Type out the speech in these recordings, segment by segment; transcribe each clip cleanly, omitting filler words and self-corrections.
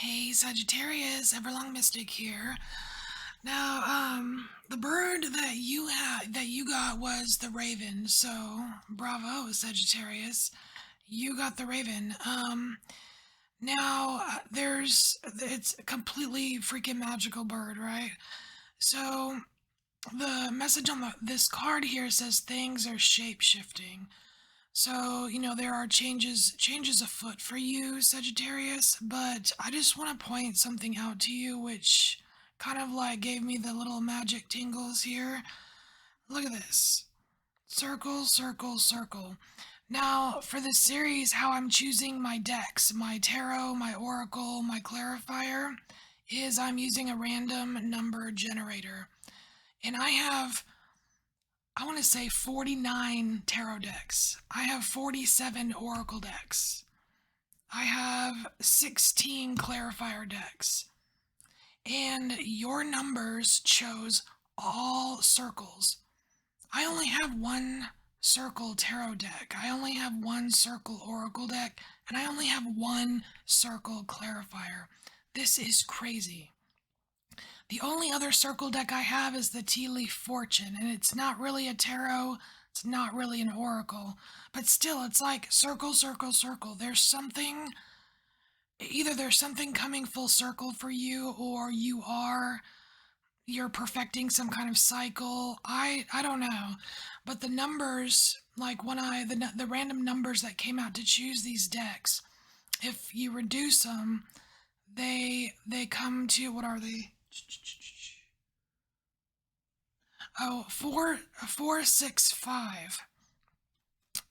Hey Sagittarius, Everlong Mystic here. Now, the bird that you got was the raven. So, bravo, Sagittarius. You got the raven. It's a completely freaking magical bird, right? So, the message on this card here says things are shape shifting. So, there are changes afoot for you, Sagittarius, but I just want to point something out to you which kind of like gave me the little magic tingles here. Look at this. Circle, circle, circle. Now, for this series, how I'm choosing my decks, my tarot, my oracle, my clarifier, is I'm using a random number generator. And I want to say 49 tarot decks. I have 47 oracle decks. I have 16 clarifier decks. And your numbers chose all circles. I only have one circle tarot deck. I only have one circle oracle deck. And I only have one circle clarifier. This is crazy. The only other circle deck I have is the Tea Leaf Fortune, and it's not really a tarot, it's not really an oracle, but still, it's like circle, circle, circle. Either there's something coming full circle for you, or you're perfecting some kind of cycle. I don't know, but the numbers, like the random numbers that came out to choose these decks, if you reduce them, they come to, what are they? Oh, 4, 4, 6, 5.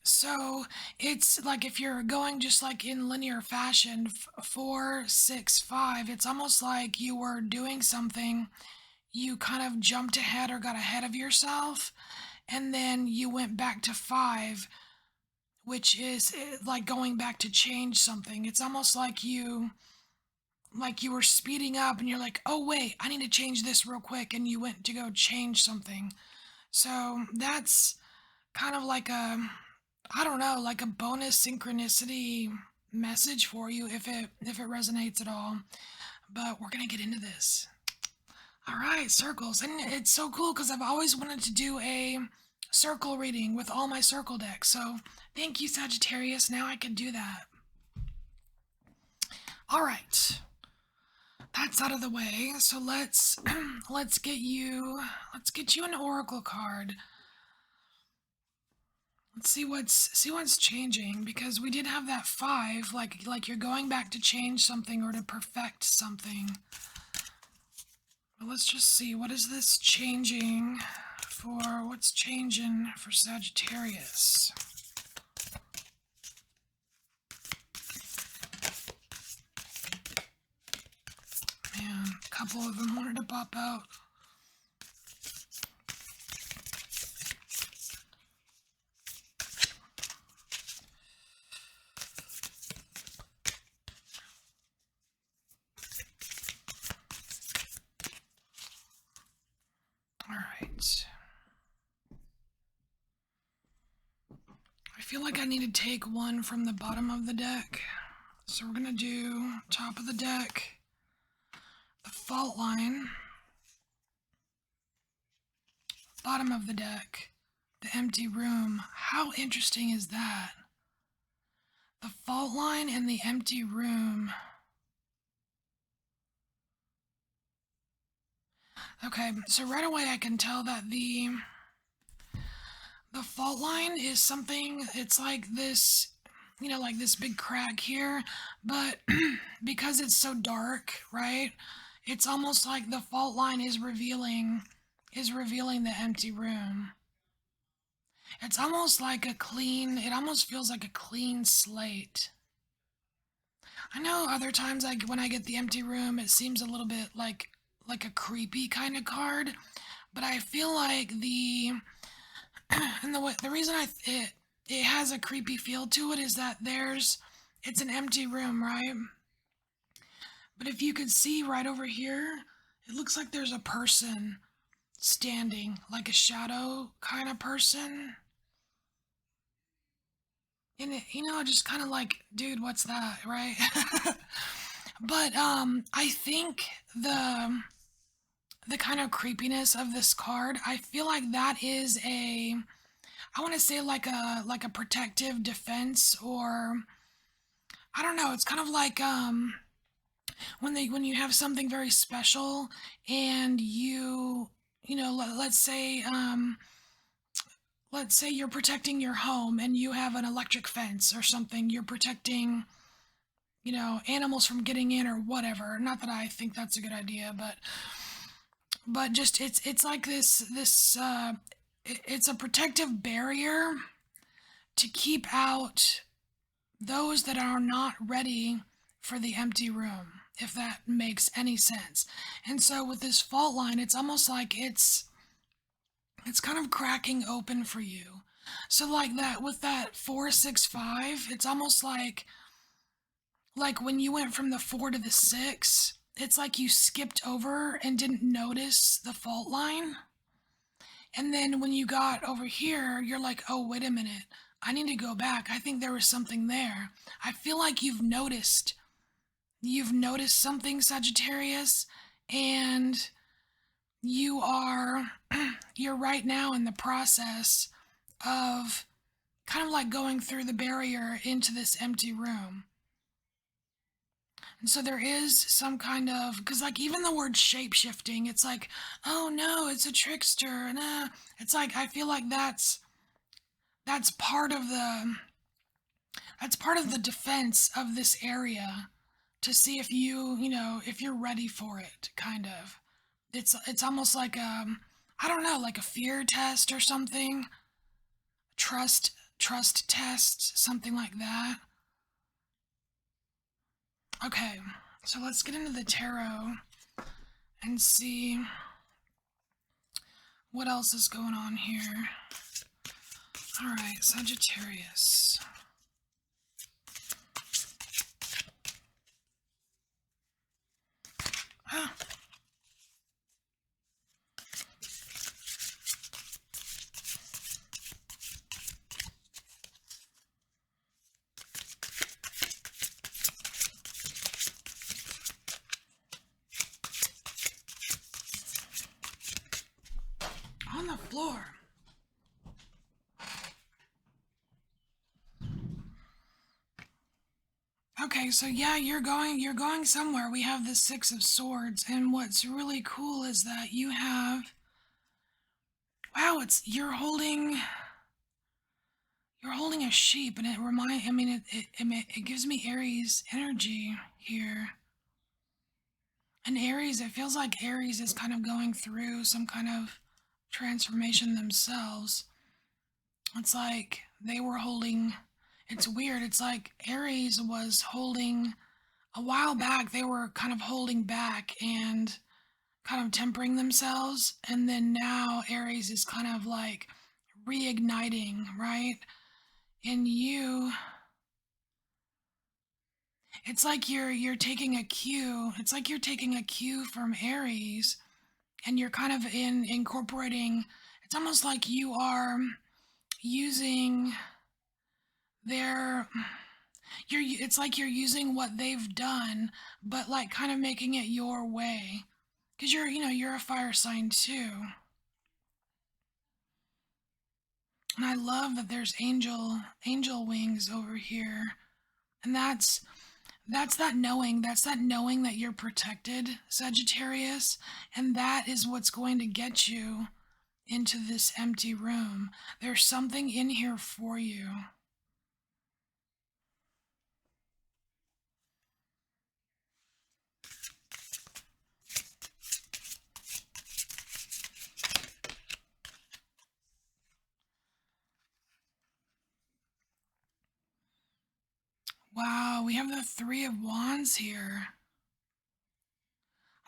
So it's like if you're going just like in linear fashion, 4, 6, 5. It's almost like you were doing something, you kind of jumped ahead or got ahead of yourself, and then you went back to 5, which is like going back to change something. It's almost like you were speeding up and you're like, oh wait, I need to change this real quick, and you went to go change something. So that's kind of like I don't know, like a bonus synchronicity message for you if it resonates at all. But we're gonna get into this. All right, circles, and it's so cool because I've always wanted to do a circle reading with all my circle decks. So thank you, Sagittarius. Now I can do that. All right, that's out of the way. So let's get you an oracle card. Let's see what's changing, because we did have that 5, like you're going back to change something or to perfect something. But let's just see, what's changing for Sagittarius. Man, a couple of them wanted to pop out. Alright. I feel like I need to take one from the bottom of the deck. So we're gonna do top of the deck, the fault line, bottom of the deck, the empty room. How interesting is that? The fault line and the empty room. Okay, so right away I can tell that the fault line is something, it's like this, like this big crack here, but because it's so dark, right? It's almost like the fault line is revealing the empty room. It's almost like it almost feels like a clean slate. I know other times when I get the empty room, it seems a little bit like a creepy kind of card, but I feel like and the reason it has a creepy feel to it is that it's an empty room, right? But if you could see right over here, it looks like there's a person standing, like a shadow kind of person. And just kind of like, dude, what's that, right? But I think the kind of creepiness of this card, I feel like that is a, I want to say like a protective defense, or I don't know, it's kind of like when you have something very special, and you know, let's say you're protecting your home and you have an electric fence or something, you're protecting, you know, animals from getting in or whatever. Not that I think that's a good idea, but just it's like it's a protective barrier to keep out those that are not ready for the empty room, if that makes any sense. And so with this fault line, it's almost like it's kind of cracking open for you. So like that with that 465, it's almost like when you went from the 4 to the 6, it's like you skipped over and didn't notice the fault line. And then when you got over here, you're like, "Oh, wait a minute. I need to go back. I think there was something there." I feel like you've noticed something, Sagittarius, and you are you're right now in the process of kind of like going through the barrier into this empty room. And so there is some kind of, because like even the word shape shifting, it's like, oh no, it's a trickster, and it's like I feel like that's part of the that's part of the defense of this area, to see if you know, if you're ready for it, kind of. It's almost like I don't know, like a fear test or something, trust test, something like that. Okay, so let's get into the tarot and see what else is going on here. All right, Sagittarius. Ah, on the floor. Okay, so yeah, you're going somewhere. We have the 6 of swords, and what's really cool is that you have, wow, it's you're holding a sheep, and I mean it gives me Aries energy here. And Aries, it feels like Aries is kind of going through some kind of transformation themselves. It's like they were holding, it's weird. It's like Aries was holding, a while back, they were kind of holding back and kind of tempering themselves. And then now Aries is kind of like reigniting, right? And you, it's like you're taking a cue. It's like you're taking a cue from Aries, and you're kind of incorporating, it's almost like you are using their, it's like you're using what they've done, but like kind of making it your way, because you're a fire sign too. And I love that there's angel wings over here. And that's that knowing that you're protected, Sagittarius, and that is what's going to get you into this empty room. There's something in here for you. Wow, we have the 3 of Wands here.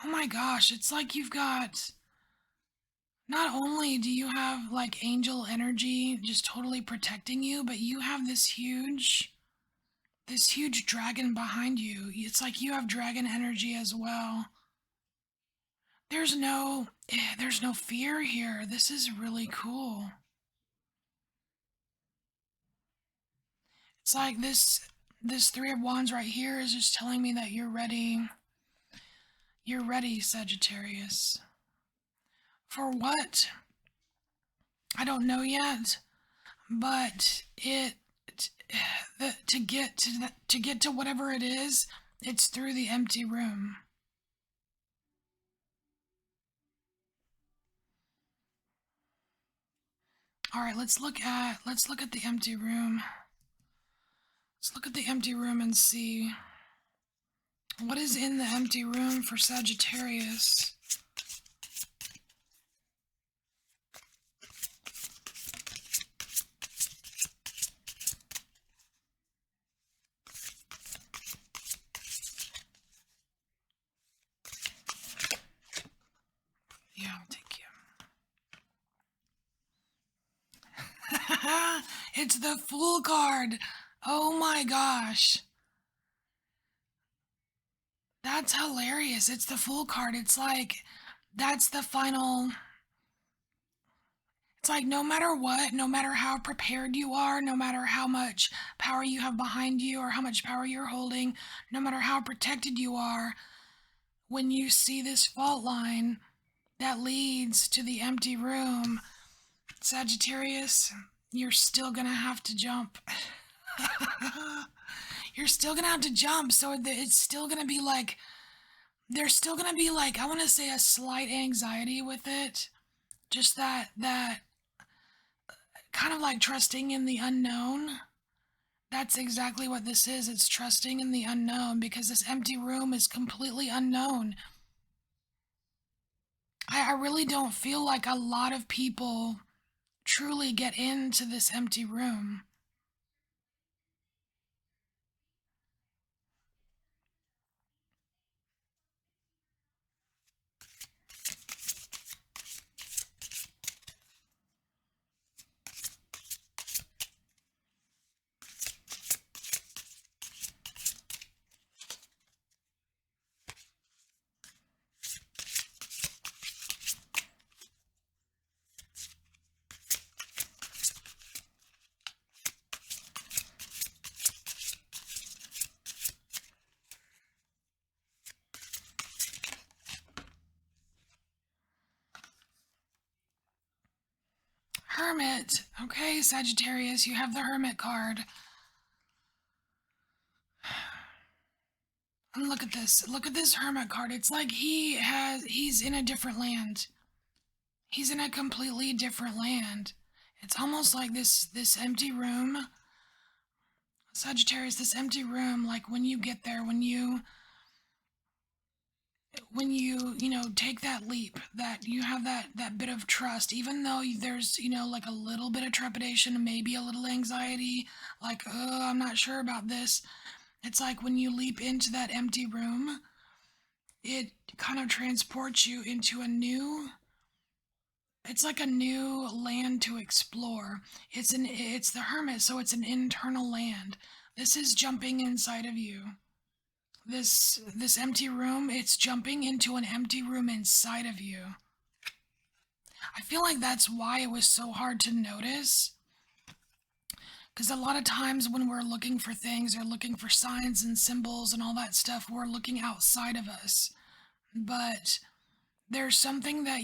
Oh my gosh, it's like you've got, not only do you have like angel energy just totally protecting you, but you have this huge dragon behind you. It's like you have dragon energy as well. There's no fear here. This is really cool. It's like this Three of Wands right here is just telling me that you're ready. You're ready, Sagittarius. For what? I don't know yet, but to get to whatever it is, it's through the empty room. All right, let's look at the empty room. Let's look at the empty room and see what is in the empty room for Sagittarius. Yeah, I'll take you. It's the Fool card. Oh my gosh. That's hilarious. It's the Fool card. It's like, that's the final. It's like no matter what, no matter how prepared you are, no matter how much power you have behind you or how much power you're holding, no matter how protected you are, when you see this fault line that leads to the empty room, Sagittarius, you're still gonna have to jump. You're still gonna have to jump, so it's still gonna be like, there's still gonna be like, I wanna say a slight anxiety with it. Just that kind of like trusting in the unknown. That's exactly what this is. It's trusting in the unknown because this empty room is completely unknown. I really don't feel like a lot of people truly get into this empty room. Hermit. Okay, Sagittarius, you have the Hermit card. And look at this. Look at this Hermit card. It's like he's in a different land. He's in a completely different land. It's almost like this empty room. Sagittarius, this empty room, like when you get there, when you take that leap, that you have that bit of trust, even though there's like a little bit of trepidation, maybe a little anxiety, like, oh, I'm not sure about this. It's like when you leap into that empty room, it kind of transports you into it's like a new land to explore. It's the Hermit, so it's an internal land. This is jumping inside of you. This empty room, it's jumping into an empty room inside of you. I feel like that's why it was so hard to notice. Because a lot of times when we're looking for things or looking for signs and symbols and all that stuff, we're looking outside of us. But there's something that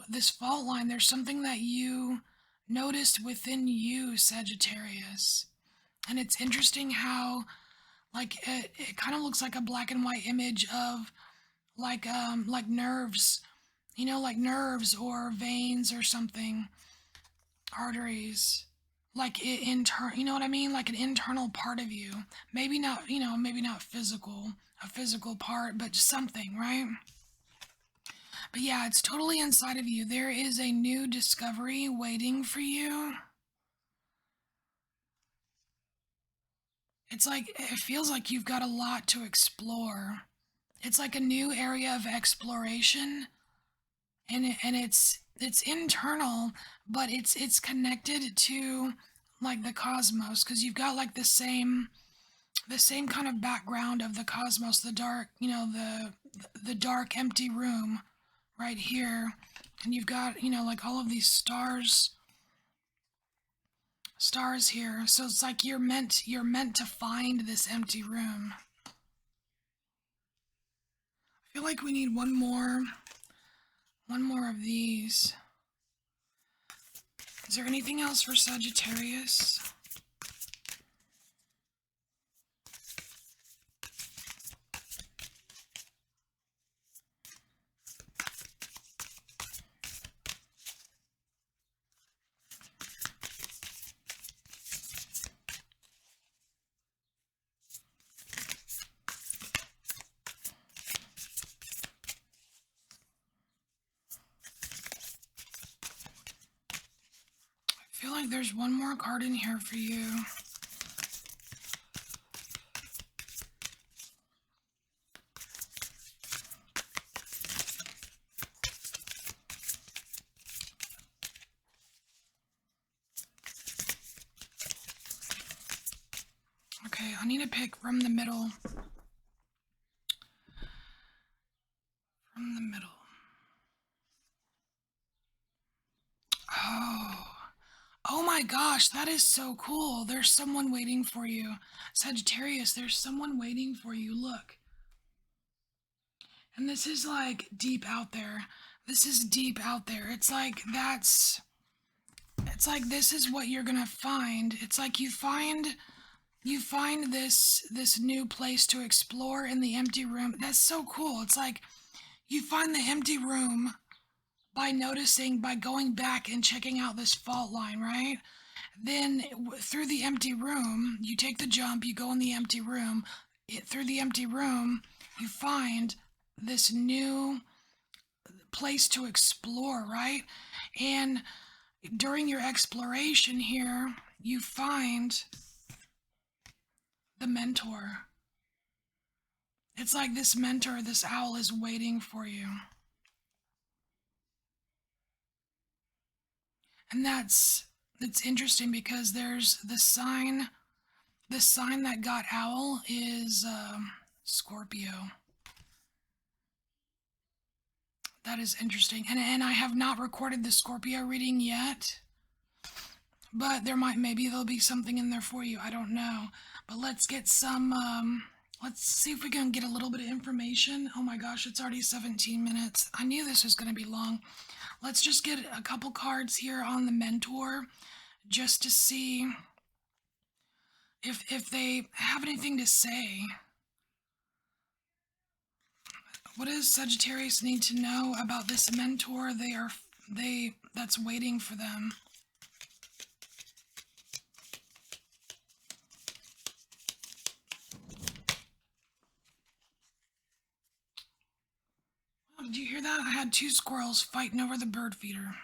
this fault line, there's something that you noticed within you, Sagittarius. And it's interesting how, like, it kind of looks like a black and white image of, like nerves, like nerves or veins or something, arteries, like you know what I mean? Like an internal part of you. Maybe not, maybe not a physical part, but something, right? But yeah, it's totally inside of you. There is a new discovery waiting for you. It's like, it feels like you've got a lot to explore. It's like a new area of exploration, and it's internal, but it's connected to like the cosmos, because you've got like the same kind of background of the cosmos, the dark, the dark empty room right here, and you've got like all of these stars Stars here. So it's like you're meant to find this empty room. I feel like we need one more of these. Is there anything else for Sagittarius? I feel like there's one more card in here for you. Okay, I need to pick from the middle. From the middle. Oh my gosh, that is so cool. There's someone waiting for you. Sagittarius, there's someone waiting for you. Look. And this is like deep out there. This is deep out there. It's like this is what you're gonna find. It's like you find this new place to explore in the empty room. That's so cool. It's like you find the empty room by noticing, by going back and checking out this fault line, right? Then through the empty room, you take the jump, you go in the empty room. Through the empty room, you find this new place to explore, right? And during your exploration here, you find the mentor. It's like this mentor, this owl is waiting for you. And it's interesting because there's the sign that got owl is Scorpio. That is interesting. And I have not recorded the Scorpio reading yet. But maybe there'll be something in there for you. I don't know. But let's get some, let's see if we can get a little bit of information. Oh my gosh, it's already 17 minutes. I knew this was going to be long. Let's just get a couple cards here on the mentor just to see if they have anything to say. What does Sagittarius need to know about this mentor that's waiting for them? Oh, did you hear that? I had two squirrels fighting over the bird feeder.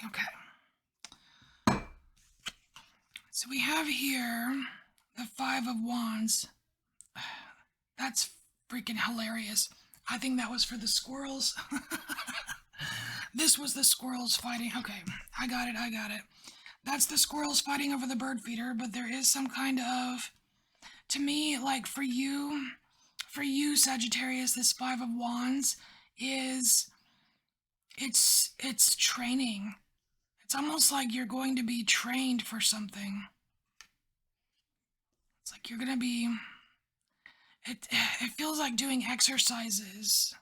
Okay. So we have here the Five of Wands. That's freaking hilarious. I think that was for the squirrels. This was the squirrels fighting. Okay, I got it. That's the squirrels fighting over the bird feeder, but there is some kind of, to me, like for you, Sagittarius, this Five of Wands it's training. It's almost like you're going to be trained for something. It's like you're going to be, it feels like doing exercises.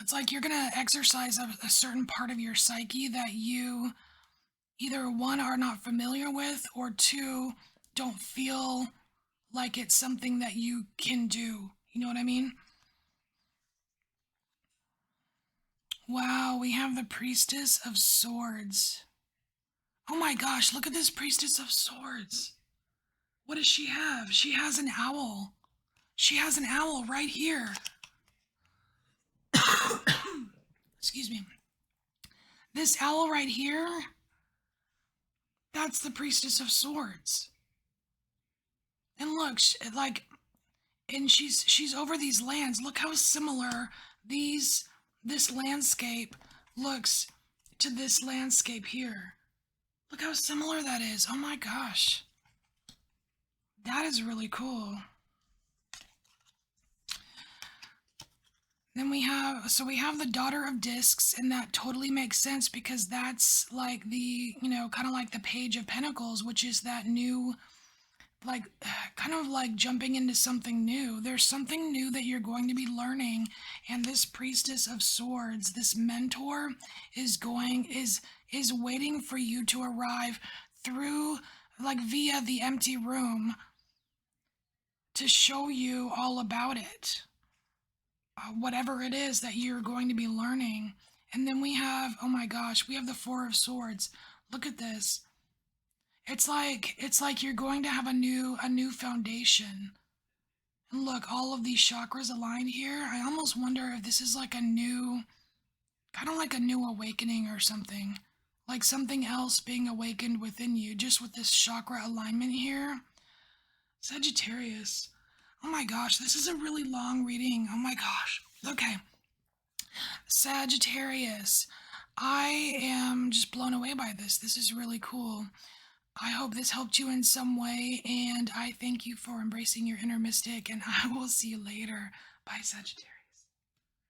It's like you're going to exercise a certain part of your psyche that you either one are not familiar with, or two don't feel like it's something that you can do. You know what I mean? Wow, we have the Priestess of Swords. Oh my gosh, look at this Priestess of Swords. What does she have? She has an owl. She has an owl right here. Excuse me. This owl right here, that's the Priestess of Swords. And look, and she's over these lands. Look how similar this landscape looks to this landscape here. Look how similar that is. Oh my gosh. That is really cool. Then we have the Daughter of Discs, and that totally makes sense because that's like the, kind of like the Page of Pentacles, which is that new, like, kind of like jumping into something new. There's something new that you're going to be learning, and this Priestess of Swords, this mentor, is waiting for you to arrive through, like, via the empty room to show you all about it, whatever it is that you're going to be learning. And then we have, oh my gosh, we have the Four of Swords. Look at this. It's like you're going to have a new foundation. And look, all of these chakras aligned here. I almost wonder if this is like a new, kind of like a new awakening or something. Like something else being awakened within you, just with this chakra alignment here. Sagittarius. Oh my gosh, this is a really long reading. Oh my gosh. Okay. Sagittarius. I am just blown away by this. This is really cool. I hope this helped you in some way, and I thank you for embracing your inner mystic, and I will see you later. Bye, Sagittarius.